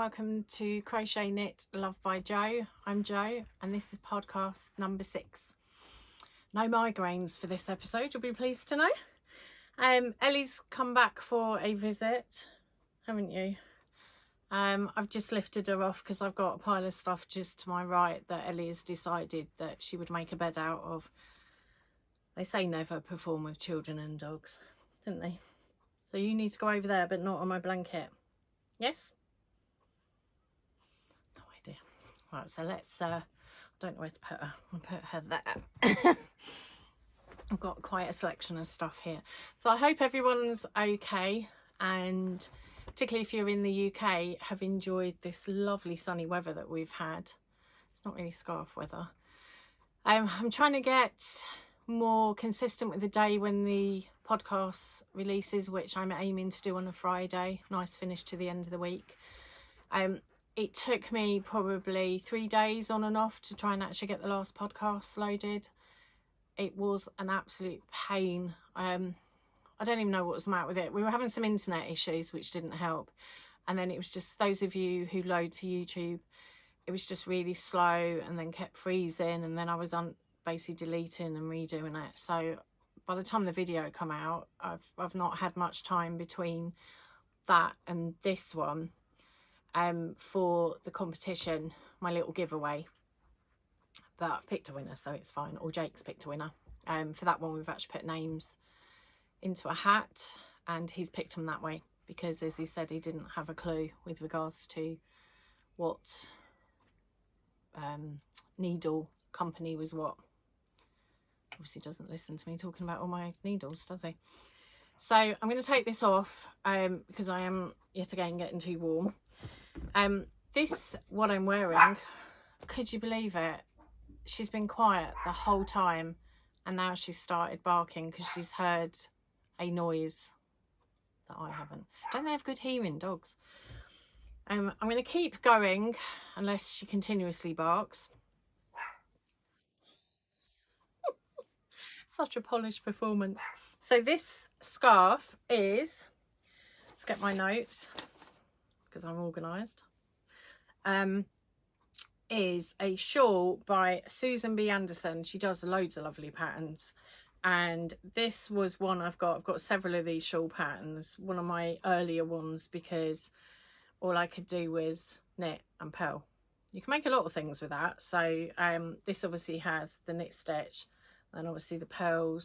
welcome to Crochet Knit Love by Jo. I'm Jo and this is podcast number 6. No migraines for this episode, you'll be pleased to know. Ellie's come back for a visit, haven't you? I've just lifted her off because I've got a pile of stuff just to my right that Ellie has decided that she would make a bed out of. They say never perform with children and dogs, didn't they? So you need to go over there but not on my blanket. Yes? No idea. Right, so let's, I don't know where to put her. I'll put her there. I've got quite a selection of stuff here. So I hope everyone's okay, and particularly if you're in the UK, have enjoyed this lovely sunny weather that we've had. It's not really scarf weather. I'm trying to get more consistent with the day when the podcast releases, which I'm aiming to do on a Friday. Nice finish to the end of the week. It took me probably 3 days on and off to try and actually get the last podcast loaded. It was an absolute pain. I don't even know what was the matter with it. We were having some internet issues which didn't help, and then it was just those of you who load to YouTube, it was just really slow and then kept freezing, and then I was basically deleting and redoing it. So by the time the video come out, I've not had much time between that and this one for the competition, my little giveaway. But I've picked a winner, so it's fine. Or Jake's picked a winner. For that one, we've actually put names into a hat, and he's picked them that way because, as he said, he didn't have a clue with regards to what needle company was what. Obviously doesn't listen to me talking about all my needles, does he? So I'm going to take this off because I am yet again getting too warm. What I'm wearing, could you believe it? She's been quiet the whole time, and now she's started barking because she's heard a noise that I haven't. Don't they have good hearing, dogs? I'm going to keep going unless she continuously barks. Such a polished performance. So this scarf is, let's get my notes because I'm organised, is a shawl by Susan B. Anderson. She does loads of lovely patterns, and this was one I've got several of these shawl patterns, one of my earlier ones, because all I could do was knit and purl. You can make a lot of things with that. So this obviously has the knit stitch and obviously the pearl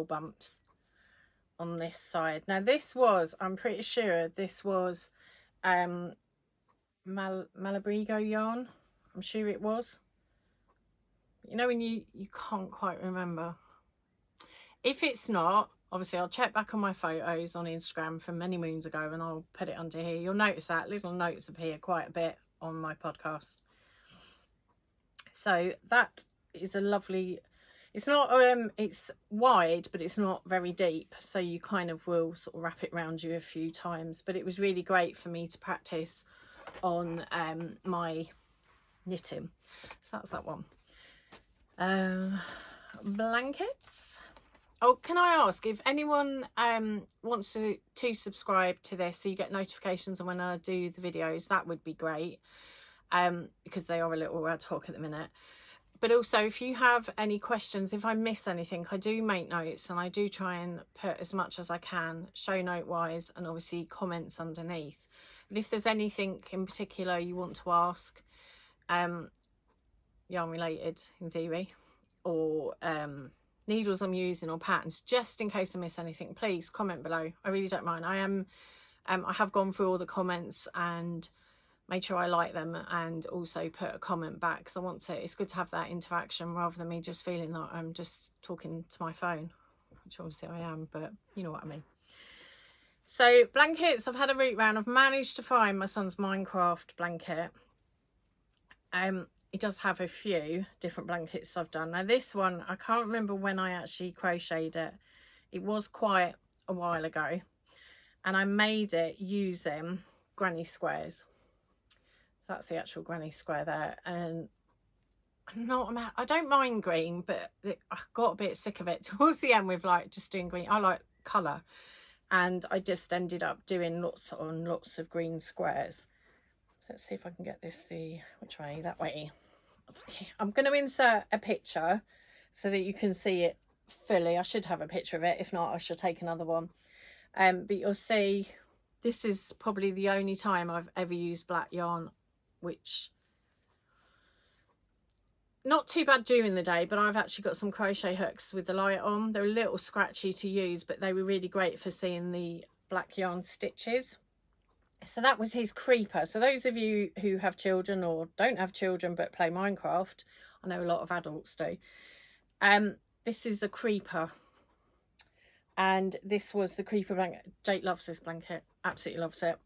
bumps on this side. Now this was, I'm pretty sure this was Malabrigo yarn. I'm sure it was. You know when you can't quite remember. If it's not, obviously I'll check back on my photos on Instagram from many moons ago and I'll put it under here. You'll notice that little notes appear quite a bit on my podcast. So that is a lovely, it's not it's wide, but it's not very deep, so you kind of will sort of wrap it around you a few times. But it was really great for me to practice on my knitting. So that's that one. Blankets. Oh, can I ask if anyone wants to subscribe to this so you get notifications when I do the videos? That would be great, because they are a little ad hoc at the minute. But also, if you have any questions, if I miss anything, I do make notes and I do try and put as much as I can, show note wise, and obviously comments underneath. But if there's anything in particular you want to ask, yarn related in theory, or needles I'm using or patterns, just in case I miss anything, please comment below. I really don't mind. I have gone through all the comments and made sure I like them, and also put a comment back because I want to, it's good to have that interaction rather than me just feeling that I'm just talking to my phone, which obviously I am, but you know what I mean. So blankets, I've had a route round. I've managed to find my son's Minecraft blanket. He does have a few different blankets I've done. Now this one, I can't remember when I actually crocheted it. It was quite a while ago, and I made it using granny squares. So that's the actual granny square there. And I don't mind green, but I got a bit sick of it towards the end with like just doing green. I like colour, and I just ended up doing lots of green squares. So let's see if I can get this which way, that way. I'm going to insert a picture so that you can see it fully. I should have a picture of it. If not, I shall take another one. But you'll see this is probably the only time I've ever used black yarn, which not too bad during the day, but I've actually got some crochet hooks with the light on. They're a little scratchy to use, but they were really great for seeing the black yarn stitches. So that was his creeper. So those of you who have children or don't have children but play Minecraft, I know a lot of adults do, this is a creeper, and this was the creeper blanket. Jake loves this blanket, absolutely loves it,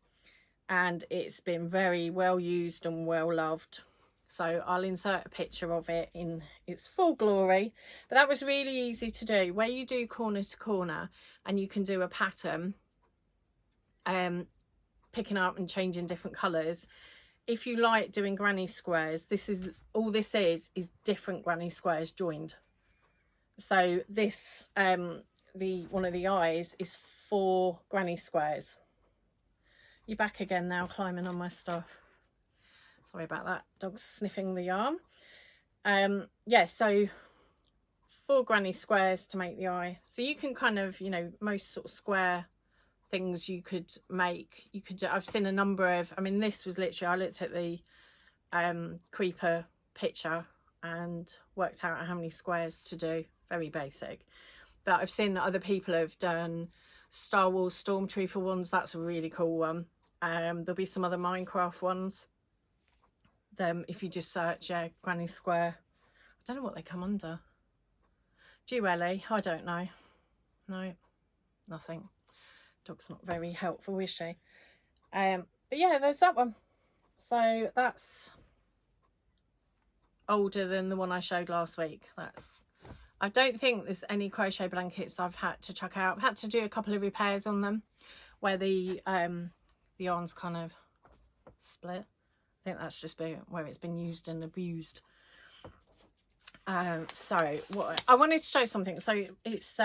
and it's been very well used and well loved. So I'll insert a picture of it in its full glory. But that was really easy to do, where you do corner to corner and you can do a pattern, picking up and changing different colours. If you like doing granny squares, this is all this is different granny squares joined. So this one of the eyes is 4 granny squares. You're back again now, climbing on my stuff. Sorry about that, dog's sniffing the yarn. Yeah, so 4 granny squares to make the eye. So you can kind of, you know, most sort of square things you could make. You could, I've seen a number of, I mean, this was literally, I looked at the creeper picture and worked out how many squares to do. Very basic. But I've seen that other people have done Star Wars Stormtrooper ones. That's a really cool one. There'll be some other Minecraft ones. If you just search, yeah, granny square. I don't know what they come under. Do you, Ellie? I don't know. No, nothing. Dog's not very helpful, is she? But yeah, there's that one. So that's older than the one I showed last week. I don't think there's any crochet blankets I've had to chuck out. I've had to do a couple of repairs on them where the yarn's kind of split. I think that's just where it's been used and abused. So what I wanted to show something. So it's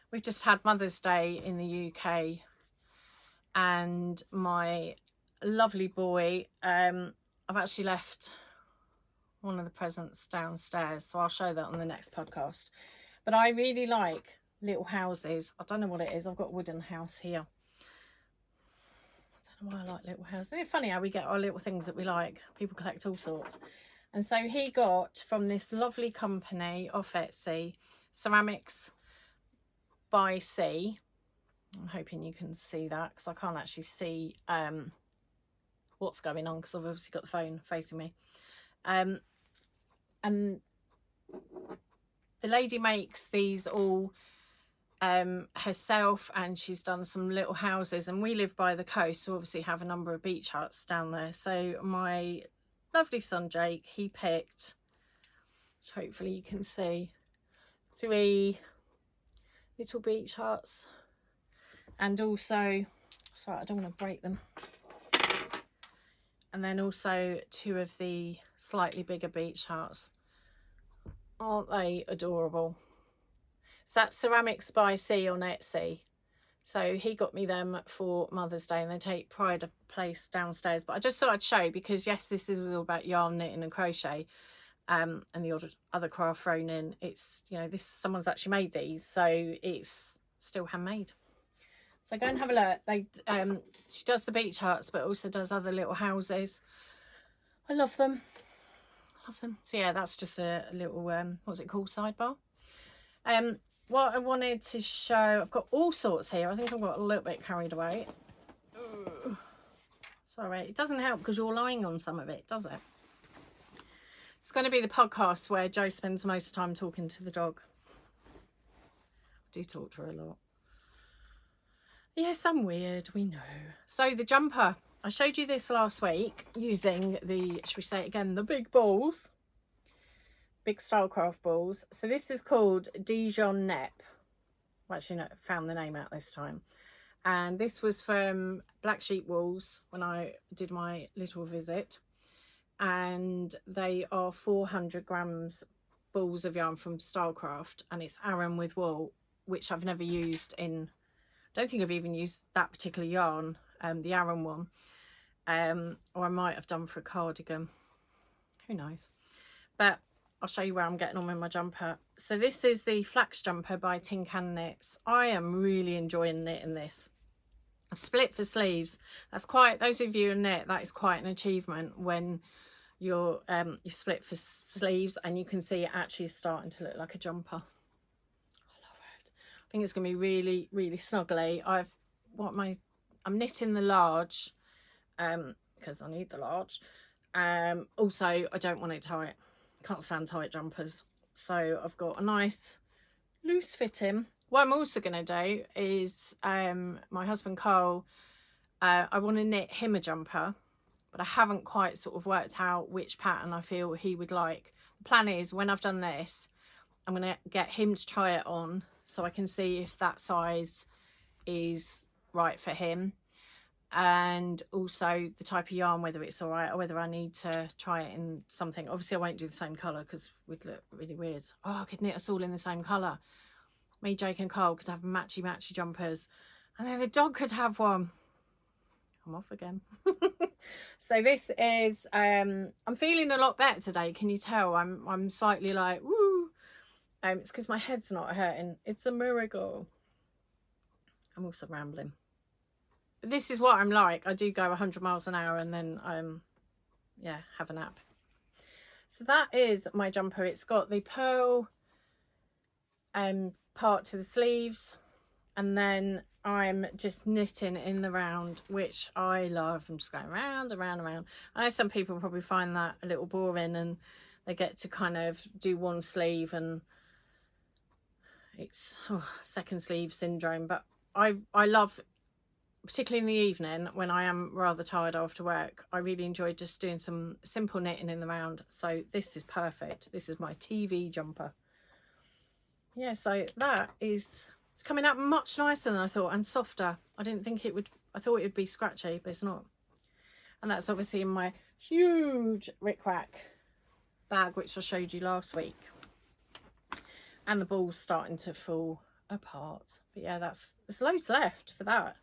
we've just had Mother's Day in the UK, and my lovely boy, I've actually left one of the presents downstairs, so I'll show that on the next podcast. But I really like little houses. I don't know what it is. I've got a wooden house here. I don't know why I like little houses. Isn't it funny how we get our little things that we like? People collect all sorts. And so he got from this lovely company off Etsy, Ceramics by Sea. I'm hoping you can see that because I can't actually see what's going on because I've obviously got the phone facing me. And the lady makes these all herself, and she's done some little houses, and we live by the coast, so obviously have a number of beach huts down there. So my lovely son Jake, he picked, which hopefully you can see, 3 little beach huts, and also, sorry, I don't want to break them, and then also 2 of the slightly bigger beach huts. Aren't they adorable? So that's Ceramics by Sea on Etsy. So he got me them for Mother's Day, and they take pride of place downstairs. But I just thought I'd show, because yes, this is all about yarn, knitting and crochet, and the other craft thrown in. It's, you know, someone's actually made these, so it's still handmade. So go and have a look. She does the beach huts, but also does other little houses. I love them. Love them. So yeah, that's just a little what's it called, sidebar. What I wanted to show, I've got all sorts here. I think I've got a little bit carried away. Ugh. Sorry, it doesn't help because you're lying on some of it, does it? It's going to be the podcast where Jo spends most of the time talking to the dog. I do talk to her a lot. Yes, I'm weird, we know. So the jumper, I showed you this last week using the, should we say it again, the big balls. Big Stylecraft balls. So this is called Dijon Nep. Well, actually, no, found the name out this time. And this was from Black Sheep Wools when I did my little visit. And they are 400 grams balls of yarn from Stylecraft. And it's Aran with wool, which I've never used in, I don't think I've even used that particular yarn, the Aran one. or I might have done for a cardigan, who knows. But I'll show you where I'm getting on with my jumper. So this is the flax jumper by Tincan Knits. I am really enjoying knitting this. I've split for sleeves. That's quite, those of you who knit, that is quite an achievement when you're you split for sleeves and you can see it actually is starting to look like a jumper. I love it. I think it's going to be really, really snuggly. I'm knitting the large because I need the large. Also, I don't want it tight. Can't stand tight jumpers. So I've got a nice loose fitting. What I'm also going to do is my husband Carl, I want to knit him a jumper, but I haven't quite sort of worked out which pattern I feel he would like. The plan is when I've done this, I'm going to get him to try it on so I can see if that size is right for him, and also the type of yarn, whether it's all right or whether I need to try it in something. Obviously I won't do the same colour because we'd look really weird. Oh, I could knit us all in the same colour. Me, Jake and Carl could have matchy jumpers, and then the dog could have one. I'm off again. So this is I'm feeling a lot better today. Can you tell? I'm slightly like woo. It's because my head's not hurting. It's a miracle. I'm also rambling, but this is what I'm like. I do go 100 miles an hour and then yeah, have a nap. So that is my jumper. It's got the pearl part to the sleeves, and then I'm just knitting in the round, which I love. I'm just going round and round and round. I know some people probably find that a little boring and they get to kind of do one sleeve and it's second sleeve syndrome, but I love, particularly in the evening when I am rather tired after work, I really enjoy just doing some simple knitting in the round. So this is perfect. This is my TV jumper. Yeah, so that is, it's coming out much nicer than I thought, and softer. I didn't think it would, I thought it would be scratchy, but it's not. And that's obviously in my huge RicRac bag, which I showed you last week. And the ball's starting to fall apart. But yeah, there's loads left for that.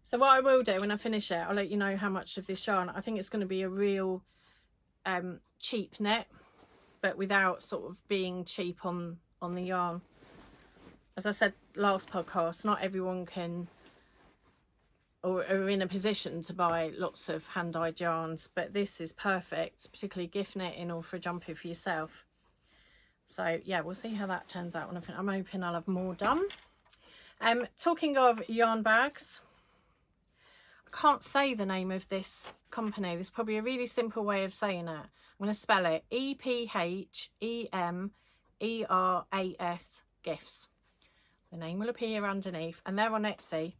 So what I will do when I finish it, I'll let you know how much of this yarn. I think it's going to be a real cheap knit, but without sort of being cheap on the yarn. As I said last podcast, not everyone can or are in a position to buy lots of hand-dyed yarns, but this is perfect, particularly gift knitting or for a jumper for yourself. So yeah, we'll see how that turns out when I finish. I'm hoping I'll have more done. Talking of yarn bags, I can't say the name of this company. There's probably a really simple way of saying it. I'm going to spell it EPHEMERAS Gifts. The name will appear underneath, and they're on Etsy.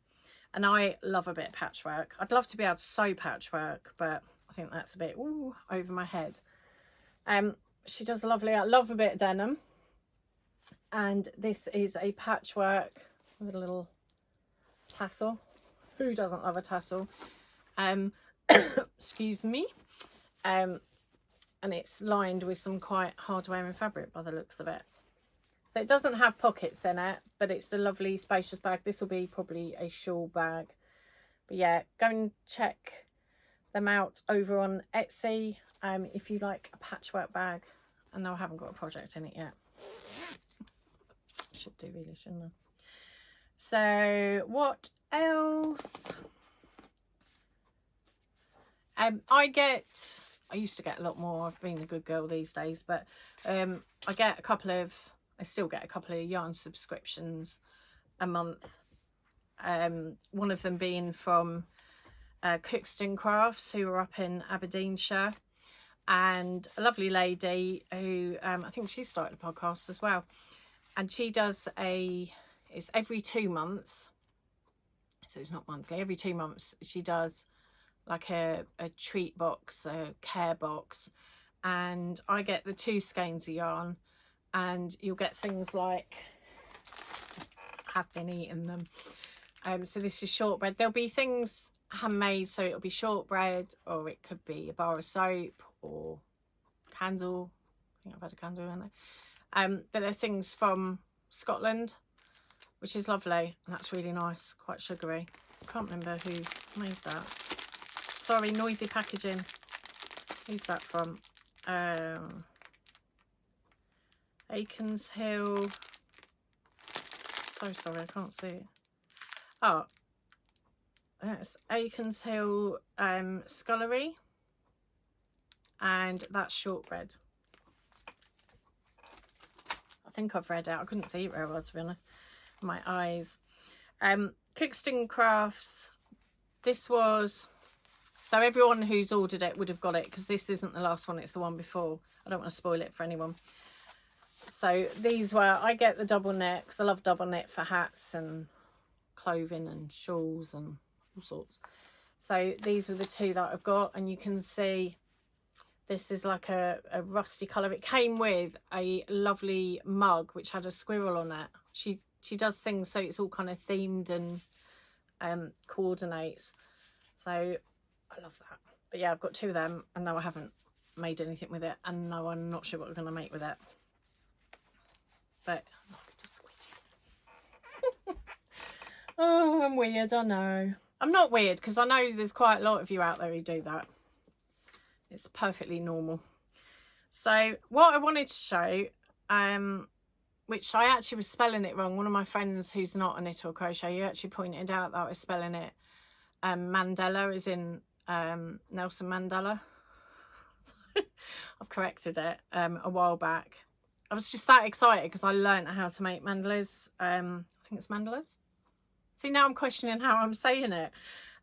And I love a bit of patchwork. I'd love to be able to sew patchwork, but I think that's a bit over my head. She does lovely. I love a bit of denim, and this is a patchwork with a little tassel. Who doesn't love a tassel? Excuse me. And it's lined with some quite hard wearing fabric by the looks of it. So it doesn't have pockets in it, but it's a lovely spacious bag. This will be probably a shawl bag. But yeah, go and check them out over on Etsy if you like a patchwork bag. I know I haven't got a project in it yet. Should do really, shouldn't I? So what else? I used to get a lot more. I've been a good girl these days, but I still get a couple of yarn subscriptions a month. One of them being from Cookston Crafts, who are up in Aberdeenshire, and a lovely lady who I think she started a podcast as well, and she does it's every 2 months, so it's not monthly. Every 2 months she does like a treat box, a care box, and I get the 2 skeins of yarn. And you'll get things like, I've been eating them. So this is shortbread. There'll be things handmade, so it'll be shortbread, or it could be a bar of soap or candle. I think I've had a candle in it. But they're things from Scotland, which is lovely, and that's really nice, quite sugary. I can't remember who made that. sorry, noisy packaging. Who's that from? Akins Hill. So sorry, I can't see it. Oh, that's Akins Hill Scullery, and that's shortbread. I think I've read it. I couldn't see it very well, to be honest. My eyes. Cookston Crafts. This was, so everyone who's ordered it would have got it, because this isn't the last one, it's the one before. I don't want to spoil it for anyone. So these were, I get the double knit because I love double knit for hats and clothing and shawls and all sorts. So these were the two that I've got, and you can see this is like a rusty colour. It came with a lovely mug which had a squirrel on it. She does things so it's all kind of themed and coordinates. So I love that. But yeah, I've got two of them, and no, I haven't made anything with it, and no, I'm not sure what we're going to make with it. But oh, I could just squeeze it. Oh, I'm weird, I know. I'm not weird, because I know there's quite a lot of you out there who do that. It's perfectly normal. So what I wanted to show, which I actually was spelling it wrong. One of my friends who's not a knitter or crochet, he actually pointed out that I was spelling it Mandela, as in Nelson Mandela. I've corrected it a while back. I was just that excited because I learned how to make mandalas. I think it's mandalas. See, now I'm questioning how I'm saying it.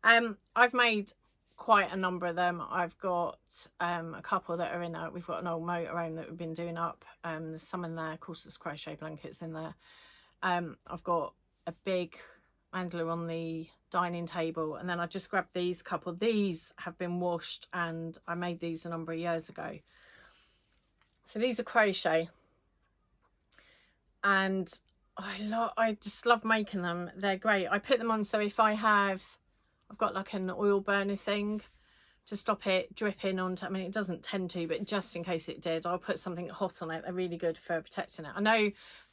I've made quite a number of them. I've got a couple that are in a, we've got an old motorhome that we've been doing up. There's some in there. Of course, there's crochet blankets in there. I've got a big mandala on the dining table, and then I just grabbed these couple. These have been washed, and I made these a number of years ago. So these are crochet, and I just love making them. They're great. I put them on so if I've got like an oil burner thing to stop it dripping onto, I mean, it doesn't tend to, but just in case it did, I'll put something hot on it. They're really good for protecting it. I know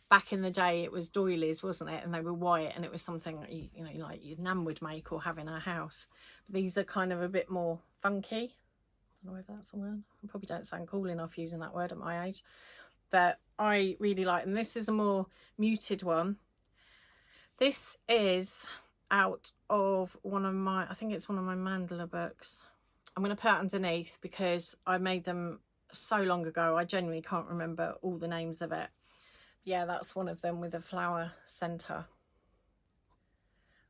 back in the day it was doilies, wasn't it? And they were white, and it was something that you know, like your nan would make or have in her house. But these are kind of a bit more funky. I don't know if that's a word. I probably don't sound cool enough using that word at my age, but I really like them. This is a more muted one. This is out of one of my, I think it's one of my mandala books. I'm going to put it underneath because I made them so long ago. I genuinely can't remember all the names of it. Yeah, that's one of them with a flower centre,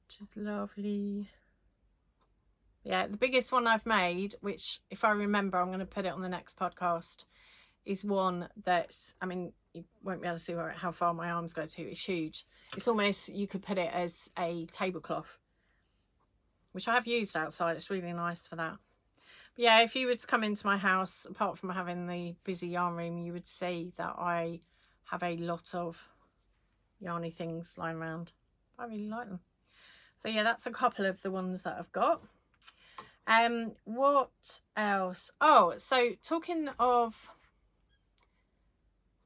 which is lovely. Yeah, the biggest one I've made, which if I remember, I'm going to put it on the next podcast, is one that's, I mean, you won't be able to see how far my arms go to. It's huge. It's almost, you could put it as a tablecloth, which I have used outside. It's really nice for that. But yeah, if you were to come into my house, apart from having the busy yarn room, you would see that I have a lot of yarny things lying around. I really like them. So yeah, that's a couple of the ones that I've got. What else? Oh, so talking of,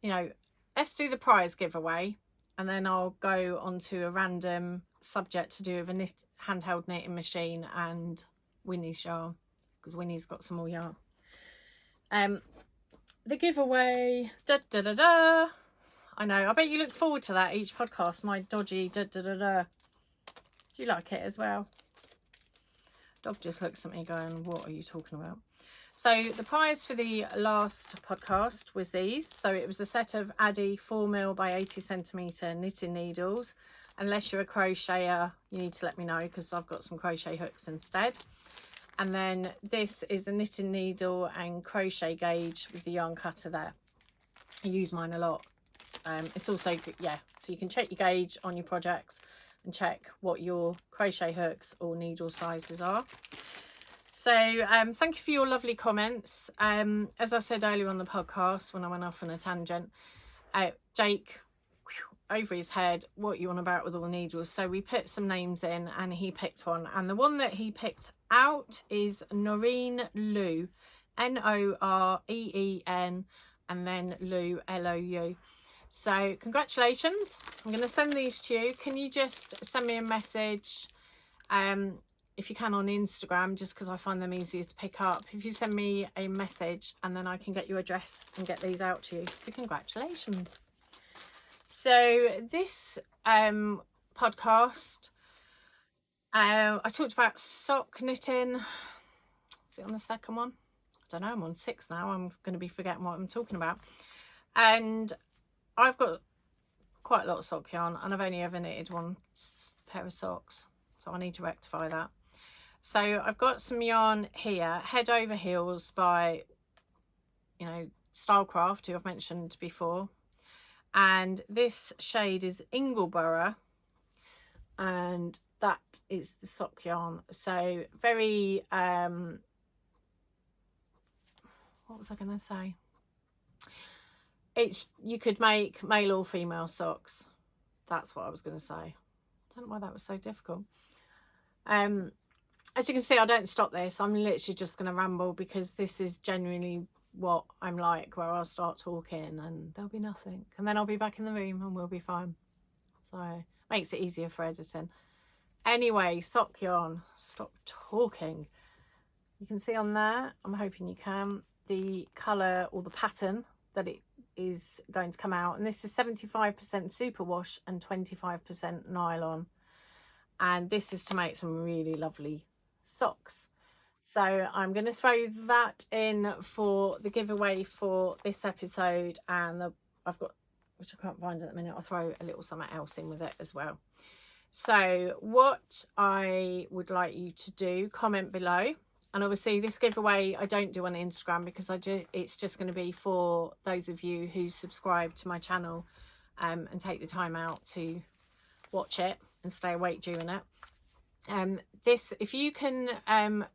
you know, let's do the prize giveaway, and then I'll go on to a random subject to do with a handheld knitting machine and Winnie's yarn, because Winnie's got some more yarn. The giveaway, da da da da. I know, I bet you look forward to that each podcast, my dodgy da da da da. Do you like it as well? Dog just looks at me going, what are you talking about? So the prize for the last podcast was these. So it was a set of Addy 4mm by 80cm knitting needles. Unless you're a crocheter, you need to let me know, because I've got some crochet hooks instead. And then this is a knitting needle and crochet gauge with the yarn cutter there. I use mine a lot. It's also good, yeah, so you can check your gauge on your projects and check what your crochet hooks or needle sizes are. So thank you for your lovely comments. As I said earlier on the podcast when I went off on a tangent, Jake, over his head, what you on about with all the needles. So we put some names in and he picked one, and the one that he picked out is Noreen Lou, Noreen, and then Lou, Lou. So congratulations. I'm going to send these to you. Can you just send me a message if you can, on Instagram, just because I find them easier to pick up. If you send me a message, and then I can get your address and get these out to you. So congratulations. So this podcast, I talked about sock knitting. Is it on the second one? I don't know, I'm on 6 now. I'm going to be forgetting what I'm talking about. And I've got quite a lot of sock yarn, and I've only ever knitted one pair of socks, so I need to rectify that. So I've got some yarn here, Head Over Heels by, you know, Stylecraft, who I've mentioned before, and this shade is Ingleborough, and that is the sock yarn. So very what was I going to say? It's, you could make male or female socks. That's what I was going to say. I don't know why that was so difficult. As you can see, I don't stop this. I'm literally just going to ramble, because this is genuinely what I'm like, where I'll start talking and there'll be nothing, and then I'll be back in the room and we'll be fine. So makes it easier for editing. Anyway, sock yarn. Stop talking. You can see on there, I'm hoping you can, the colour or the pattern that it is going to come out, and this is 75% superwash and 25% nylon, and this is to make some really lovely socks. So I'm going to throw that in for the giveaway for this episode, and I've got, which I can't find at the minute, I'll throw a little something else in with it as well. So what I would like you to do, comment below. And obviously this giveaway I don't do on Instagram, because it's just going to be for those of you who subscribe to my channel and take the time out to watch it and stay awake during it. This, if you can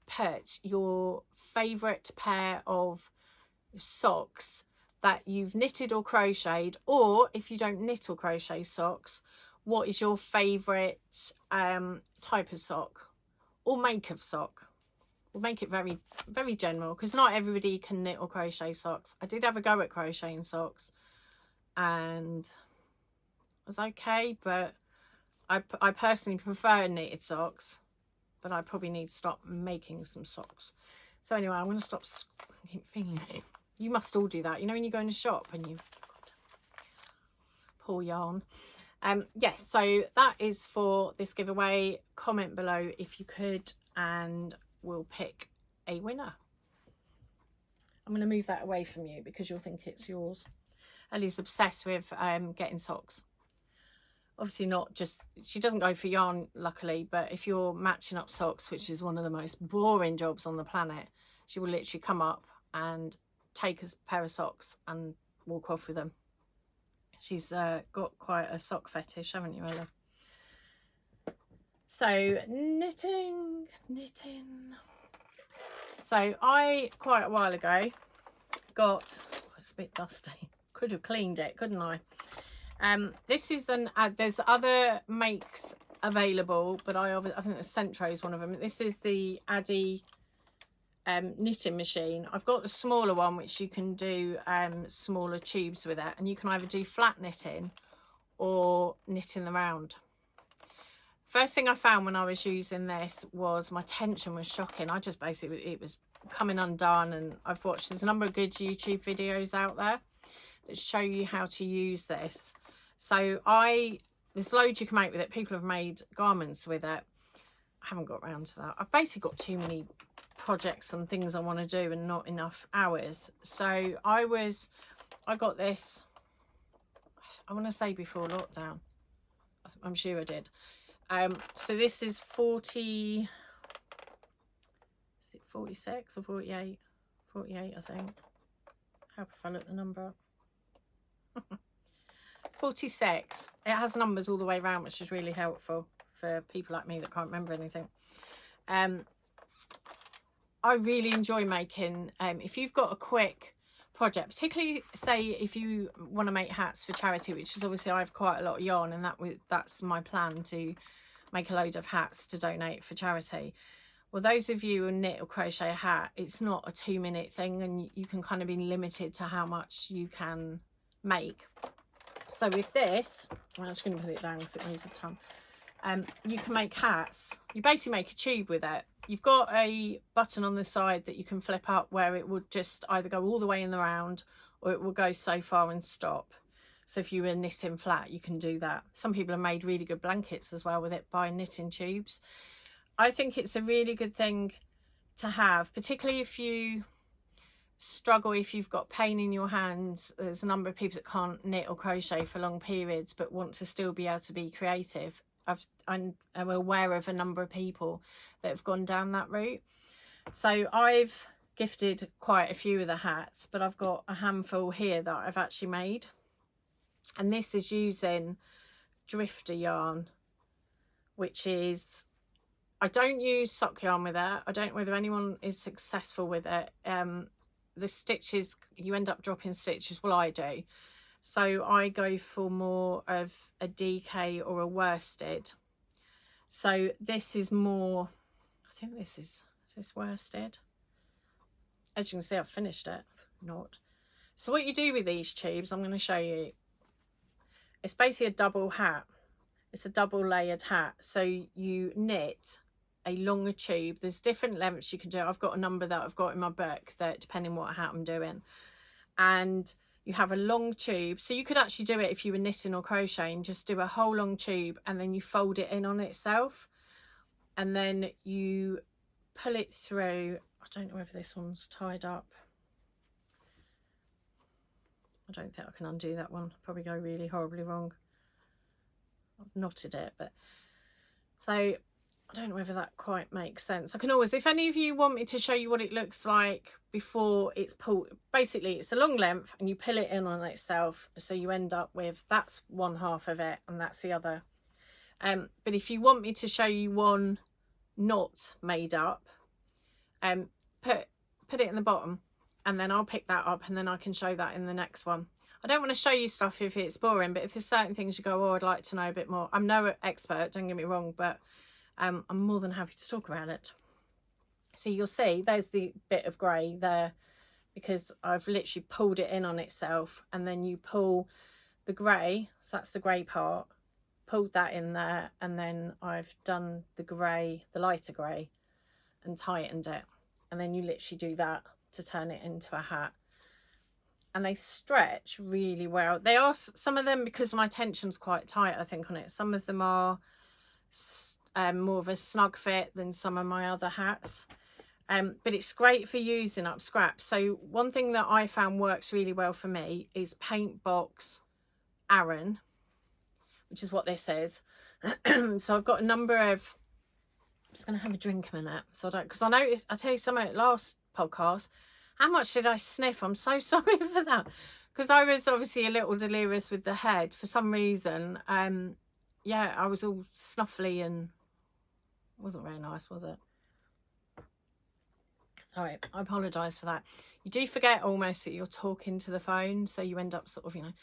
put your favourite pair of socks that you've knitted or crocheted, or if you don't knit or crochet socks, what is your favourite type of sock or make of sock? We'll make it very, very general, because not everybody can knit or crochet socks. I did have a go at crocheting socks and it was okay, but I personally prefer knitted socks, but I probably need to stop making some socks. So anyway, I'm going to stop feeling it. You must all do that. You know, when you go in a shop and you pull yarn. Yes, so that is for this giveaway. Comment below if you could, and we'll pick a winner. I'm going to move that away from you because you'll think it's yours. Ellie's obsessed with getting socks. Obviously not just, she doesn't go for yarn luckily, but if you're matching up socks, which is one of the most boring jobs on the planet, she will literally come up and take a pair of socks and walk off with them. She's got quite a sock fetish, haven't you, Ellie? So knitting. So I, quite a while ago, got, it's a bit dusty, could have cleaned it, couldn't I? This is an, there's other makes available, but I think the Centro is one of them. This is the Addy knitting machine. I've got the smaller one, which you can do smaller tubes with it, and you can either do flat knitting or knitting around. First thing I found when I was using this was my tension was shocking. I just basically, it was coming undone, and I've watched, there's a number of good YouTube videos out there that show you how to use this. So there's loads you can make with it. People have made garments with it. I haven't got around to that. I've basically got too many projects and things I want to do and not enough hours. So I got this, I want to say before lockdown. I'm sure I did. So this is 40, is it 46 or 48? 48, I think. How if I look the number up? 46. It has numbers all the way around, which is really helpful for people like me that can't remember anything. I really enjoy making, if you've got a quick project, particularly say if you want to make hats for charity, which is obviously I have quite a lot of yarn, and that's my plan, to make a load of hats to donate for charity. Well, those of you who knit or crochet a hat, it's not a 2-minute thing, and you can kind of be limited to how much you can make. So with this, I'm just going to put it down because it weighs a ton. you can make hats. You basically make a tube with it. You've got a button on the side that you can flip up where it would just either go all the way in the round or it will go so far and stop. So if you were knitting flat, you can do that. Some people have made really good blankets as well with it by knitting tubes. I think it's a really good thing to have, particularly if you struggle, if you've got pain in your hands. There's a number of people that can't knit or crochet for long periods but want to still be able to be creative. I'm aware of a number of people that have gone down that route. So I've gifted quite a few of the hats, but I've got a handful here that I've actually made. And this is using drifter yarn, which is, I don't use sock yarn with it. I don't know whether anyone is successful with it. The stitches, you end up dropping stitches. Well, I do. So I go for more of a DK or a worsted. So this is more, I think this is this worsted? As you can see, I've finished it. Not. So what you do with these tubes, I'm going to show you. It's basically a double hat. It's a double layered hat. So you knit a longer tube. There's different lengths you can do. I've got a number that I've got in my book that depending what hat I'm doing. And you have a long tube. So you could actually do it if you were knitting or crocheting, just do a whole long tube and then you fold it in on itself. And then you pull it through. I don't know whether this one's tied up. I don't think I can undo that one. Probably go really horribly wrong. I've knotted it, but so I don't know whether that quite makes sense. I can always, if any of you want me to show you what it looks like before it's pulled, basically it's a long length and you pull it in on itself, so you end up with, that's one half of it and that's the other. But if you want me to show you one not made up, put it in the bottom and then I'll pick that up and then I can show that in the next one. I don't want to show you stuff if it's boring, but if there's certain things you go, oh, I'd like to know a bit more. I'm no expert, don't get me wrong, but I'm more than happy to talk about it. So you'll see there's the bit of grey there because I've literally pulled it in on itself, and then you pull the grey, so that's the grey part, pulled that in there, and then I've done the grey, the lighter grey, and tightened it, and then you literally do that to turn it into a hat. And they stretch really well. They are, some of them, because my tension's quite tight I think on it, some of them are more of a snug fit than some of my other hats, but it's great for using up scraps. So one thing that I found works really well for me is Paint Box Aran, which is what this is. So I've got a number of, I'm just going to have a drink a minute so I don't, because I noticed, I tell you something last podcast, how much did I sniff? I'm so sorry for that, because I was obviously a little delirious with the head for some reason. Yeah, I was all snuffly and it wasn't very nice, was it? Sorry, I apologise for that. You do forget almost that you're talking to the phone, so you end up sort of, you know,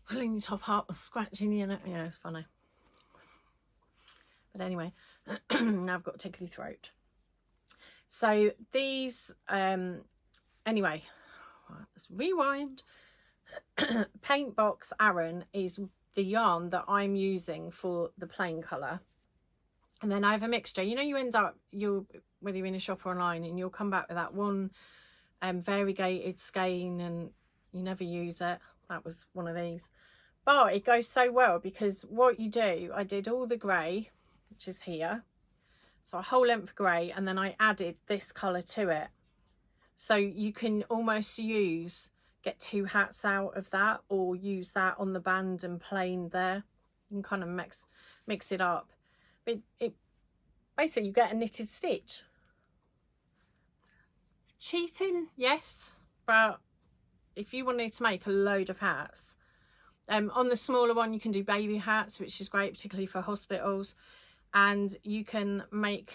pulling your top up or scratching your neck. Yeah, it's funny. But anyway, now I've got a tickly throat. So these, anyway, let's rewind. Paint Box Aran is the yarn that I'm using for the plain colour. And then I have a mixture. You know, you end up, whether you're in a shop or online, and you'll come back with that one variegated skein and you never use it. That was one of these. But it goes so well because what you do, I did all the grey, which is here. So a whole length grey, and then I added this colour to it. So you can almost get two hats out of that, or use that on the band and plain there. You can kind of mix it up. But it basically, you get a knitted stitch. Cheating, yes, but if you wanted to make a load of hats, on the smaller one you can do baby hats, which is great, particularly for hospitals. And you can make,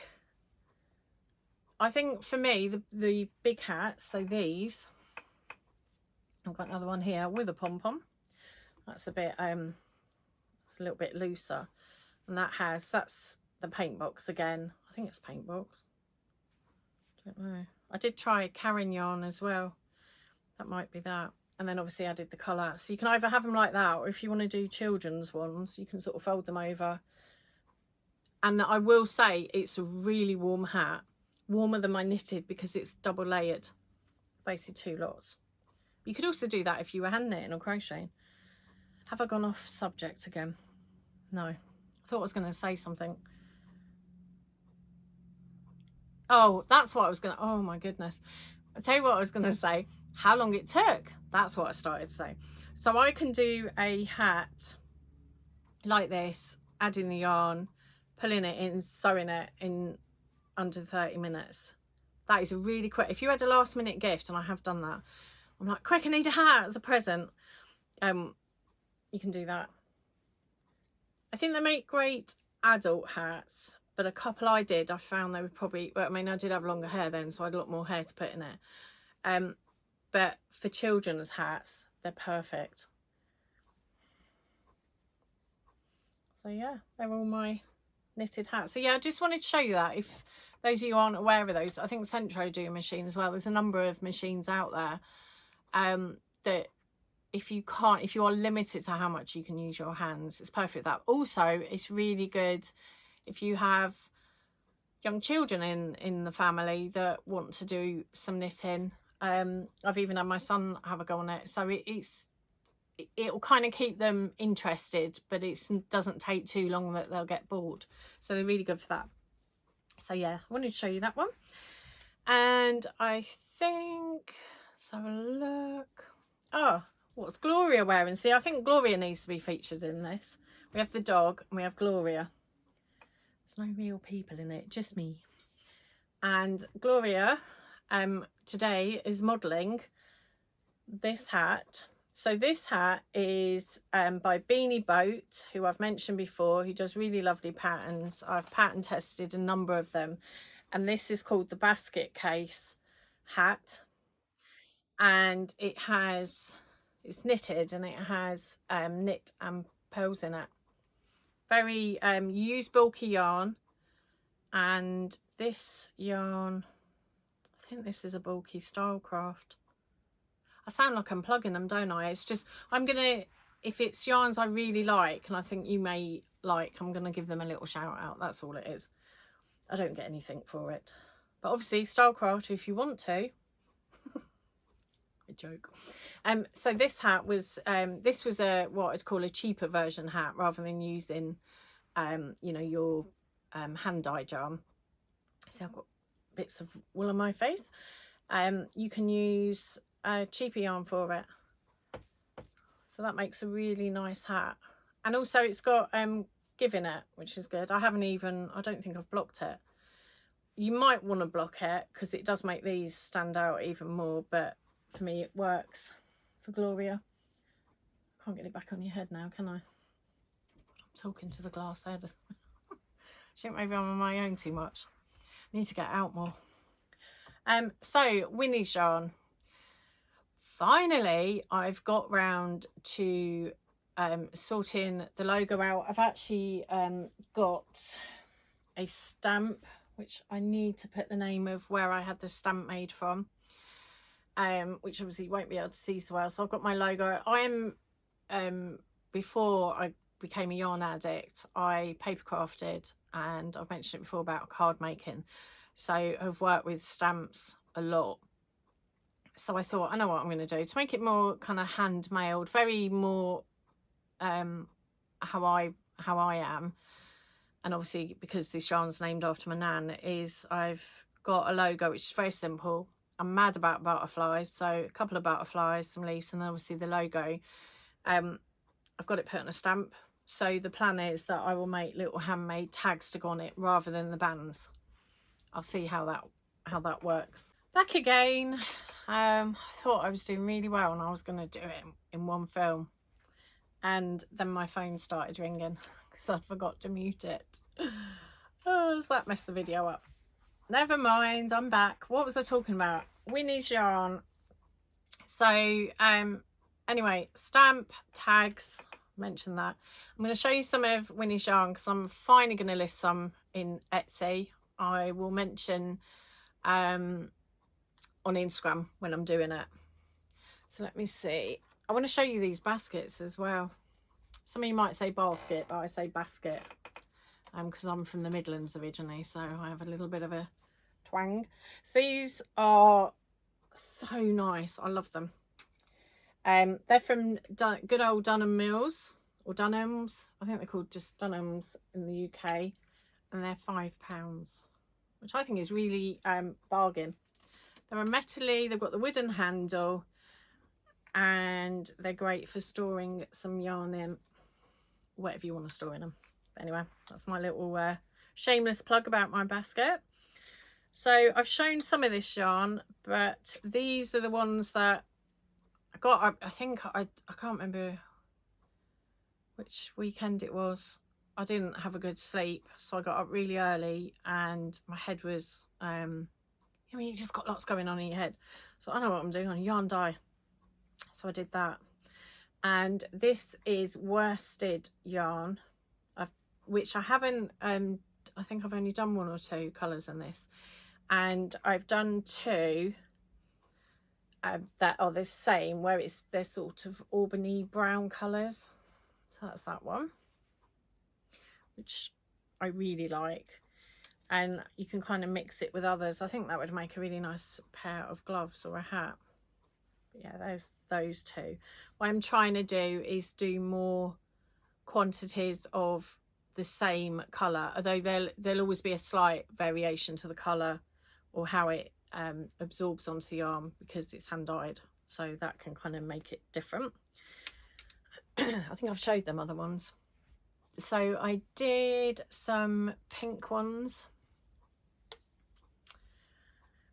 I think for me, the big hats, so these, I've got another one here with a pom-pom. That's a bit, it's a little bit looser. And that's the Paint Box again. I think it's Paint Box. Don't know. I did try Karen yarn as well. That might be that. And then obviously I did the colour. So you can either have them like that, or if you want to do children's ones, you can sort of fold them over And I will say it's a really warm hat, warmer than my knitted because it's double layered, basically 2 lots. You could also do that if you were hand knitting or crocheting. Have I gone off subject again? No, I thought I was going to say something. Oh, that's what I was going to, oh my goodness. I'll tell you what I was going to say, how long it took. That's what I started to say. So I can do a hat like this, adding the yarn, pulling it in, sewing it in under 30 minutes. That is a really quick, if you had a last minute gift, and I have done that, I'm like, quick, I need a hat as a present. You can do that. I think they make great adult hats, but a couple I did, I found they would probably, well, I mean, I did have longer hair then, so I had a lot more hair to put in it. But for children's hats, they're perfect. So yeah, they're all my knitted hats. So yeah, I just wanted to show you that. If those of you aren't aware of those, I think Centro do a machine as well. There's a number of machines out there that if you are limited to how much you can use your hands, it's perfect for that. Also, it's really good if you have young children in the family that want to do some knitting. I've even had my son have a go on it, so it'll kind of keep them interested, but it doesn't take too long that they'll get bored. So they're really good for that. So yeah, I wanted to show you that one. And I think, let's have a look. Oh, what's Gloria wearing? See, I think Gloria needs to be featured in this. We have the dog and we have Gloria. There's no real people in it, just me. And Gloria today is modelling this hat. So this hat is by Beanieboat, who I've mentioned before, who does really lovely patterns. I've pattern tested a number of them. And this is called the basket case hat. And it's knitted and it has knit and pearls in it. Very, you use bulky yarn. And this yarn, I think this is a bulky Stylecraft. I sound like I'm plugging them, don't I? It's just, if it's yarns I really like, and I think you may like, I'm going to give them a little shout out. That's all it is. I don't get anything for it. But obviously, Stylecraft, if you want to. A joke. So this hat was, this was what I'd call a cheaper version hat, rather than using, you know, your hand dyed yarn. So I've got bits of wool on my face. You can use cheaper yarn for it, so that makes a really nice hat. And also it's got give in it, which is good. I don't think I've blocked it. You might want to block it because it does make these stand out even more, but for me it works. For Gloria, can't get it back on your head now, can I? I'm talking to the glass there. I think maybe I'm on my own too much. I need to get out more. So Winnie's yarn. Finally, I've got round to sorting the logo out. I've actually got a stamp, which I need to put the name of where I had the stamp made from, which obviously you won't be able to see so well. So I've got my logo. Before I became a yarn addict, I paper crafted, and I've mentioned it before about card making. So I've worked with stamps a lot. So I thought, I know what I'm going to do to make it more kind of hand mailed, very more how I am. And obviously, because this yarn's named after my nan, is I've got a logo which is very simple. I'm mad about butterflies, so a couple of butterflies, some leaves, and obviously the logo. I've got it put on a stamp. So the plan is that I will make little handmade tags to go on it rather than the bands. I'll see how that works. Back again. I thought I was doing really well and I was going to do it in one film, and then my phone started ringing because I forgot to mute it. Oh, so that messed the video up. Never mind, I'm back. What was I talking about? Winnie's yarn. So anyway, stamp, tags, mention that. I'm going to show you some of Winnie's yarn because I'm finally going to list some in Etsy. I will mention on Instagram when I'm doing it. So let me see. I want to show you these baskets as well. Some of you might say basket, but I say basket. because I'm from the Midlands originally, so I have a little bit of a twang. So these are so nice. I love them. They're from good old Dunham Mills, or Dunhams. I think they're called just Dunhams in the UK, and they're £5, which I think is really bargain. They're a metally, they've got the wooden handle, and they're great for storing some yarn in, whatever you want to store in them. But anyway, that's my little shameless plug about my basket. So I've shown some of this yarn, but these are the ones that I got. I think I can't remember which weekend it was. I didn't have a good sleep, so I got up really early and my head was I mean, you just got lots going on in your head. So I know what I'm doing, on yarn dye. So I did that. And this is worsted yarn, which I haven't, I think I've only done 1 or 2 colours in this. And I've done 2 that are the same, where they're sort of Albany brown colours. So that's that one, which I really like. And you can kind of mix it with others. I think that would make a really nice pair of gloves or a hat. But yeah, those 2. What I'm trying to do is do more quantities of the same colour, although there'll always be a slight variation to the colour or how it absorbs onto the yarn, because it's hand dyed, so that can kind of make it different. I think I've showed them other ones. So I did some pink ones.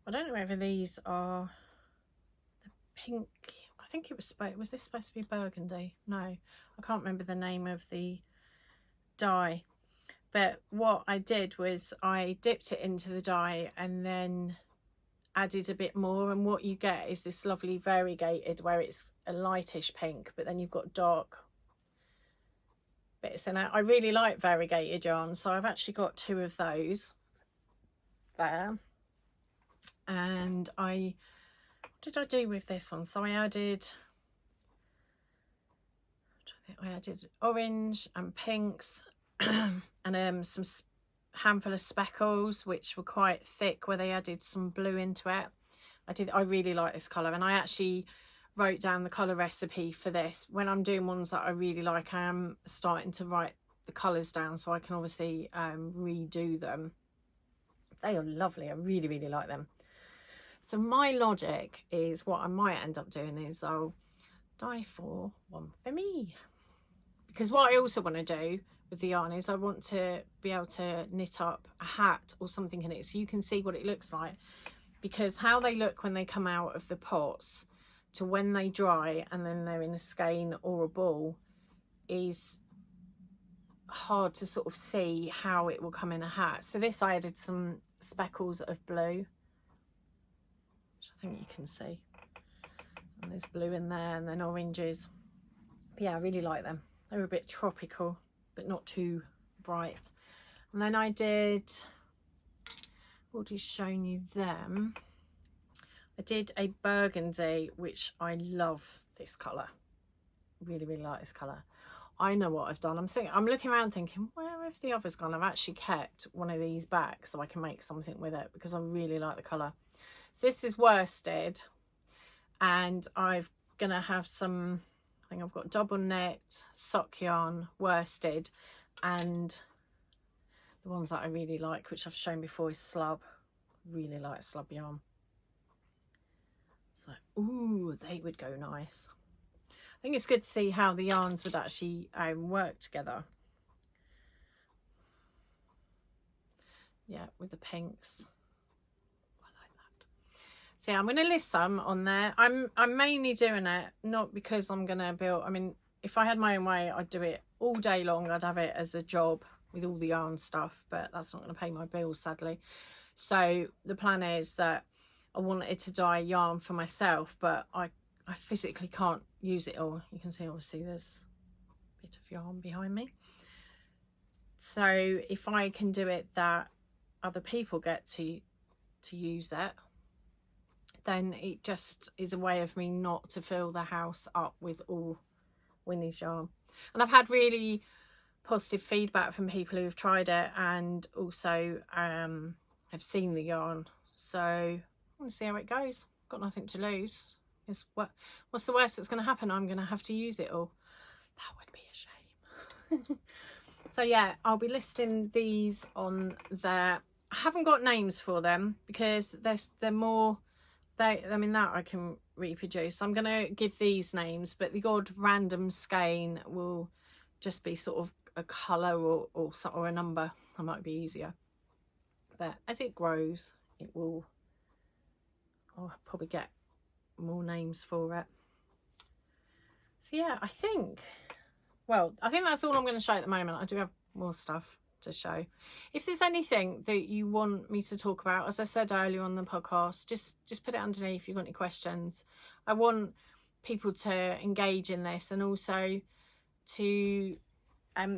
I don't know whether these are the pink. I think it was this supposed to be burgundy? No, I can't remember the name of the dye. But what I did was I dipped it into the dye and then added a bit more, and what you get is this lovely variegated, where it's a lightish pink, but then you've got dark bits in it. I really like variegated yarn, so I've actually got 2 of those there. And what did I do with this one? So I added orange and pinks and some handful of speckles, which were quite thick, where they added some blue into it. I really like this colour, and I actually wrote down the colour recipe for this. When I'm doing ones that I really like, I am starting to write the colours down so I can obviously redo them. They are lovely. I really, really like them. So my logic is, what I might end up doing is I'll dye for one for me, because what I also want to do with the yarn is I want to be able to knit up a hat or something in it, so you can see what it looks like, because how they look when they come out of the pots to when they dry and then they're in a skein or a ball is hard to sort of see how it will come in a hat. So this, I added some speckles of blue, which I think you can see, and there's blue in there, and then oranges. But yeah, I really like them. They're a bit tropical but not too bright. And then I did, already shown you them, I did a burgundy, which I love this colour. Really, really like this colour. I know what I've done. I'm looking around thinking, where have the others gone? I've actually kept one of these back so I can make something with it, because I really like the colour. So this is worsted, and I'm gonna have some, I think I've got double knit, sock yarn, worsted, and the ones that I really like, which I've shown before, is slub. Really like slub yarn. So, ooh, they would go nice. I think it's good to see how the yarns would actually work together. Yeah, with the pinks. I like that. So yeah, I'm going to list some on there. I'm mainly doing it not because I'm going to build, I mean, if I had my own way, I'd do it all day long. I'd have it as a job with all the yarn stuff, but that's not going to pay my bills, sadly. So the plan is that I wanted to dye yarn for myself, but I physically can't use it all. You can see, obviously, there's a bit of yarn behind me. So if I can do it that other people get to use it, then it just is a way of me not to fill the house up with all Winnie's yarn. And I've had really positive feedback from people who've tried it and also have seen the yarn. So I want to see how it goes. Got nothing to lose. What's the worst that's going to happen? I'm going to have to use it all. That would be a shame. So yeah, I'll be listing these on there. I haven't got names for them because they're more, I mean, that I can reproduce. I'm going to give these names, but the odd random skein will just be sort of a colour or a number. That might be easier. But as it grows, it will, I'll probably get more names for it. So yeah, I think that's all I'm going to show at the moment. I do have more stuff to show. If there's anything that you want me to talk about, as I said earlier on the podcast, just put it underneath if you've got any questions. I want people to engage in this and also to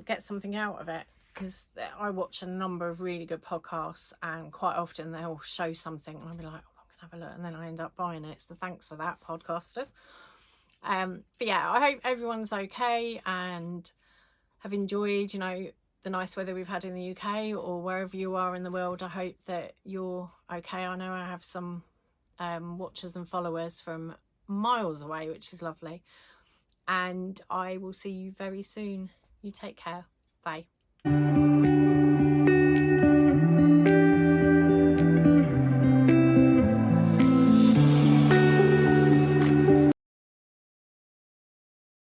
get something out of it, because I watch a number of really good podcasts and quite often they'll show something and I'll be like, oh, I'm gonna have a look, and then I end up buying it. So thanks for that, podcasters. But yeah, I hope everyone's okay and have enjoyed, you know, the nice weather we've had in the UK or wherever you are in the world. I hope that you're okay. I know I have some watchers and followers from miles away, which is lovely. And I will see you very soon. You take care. Bye.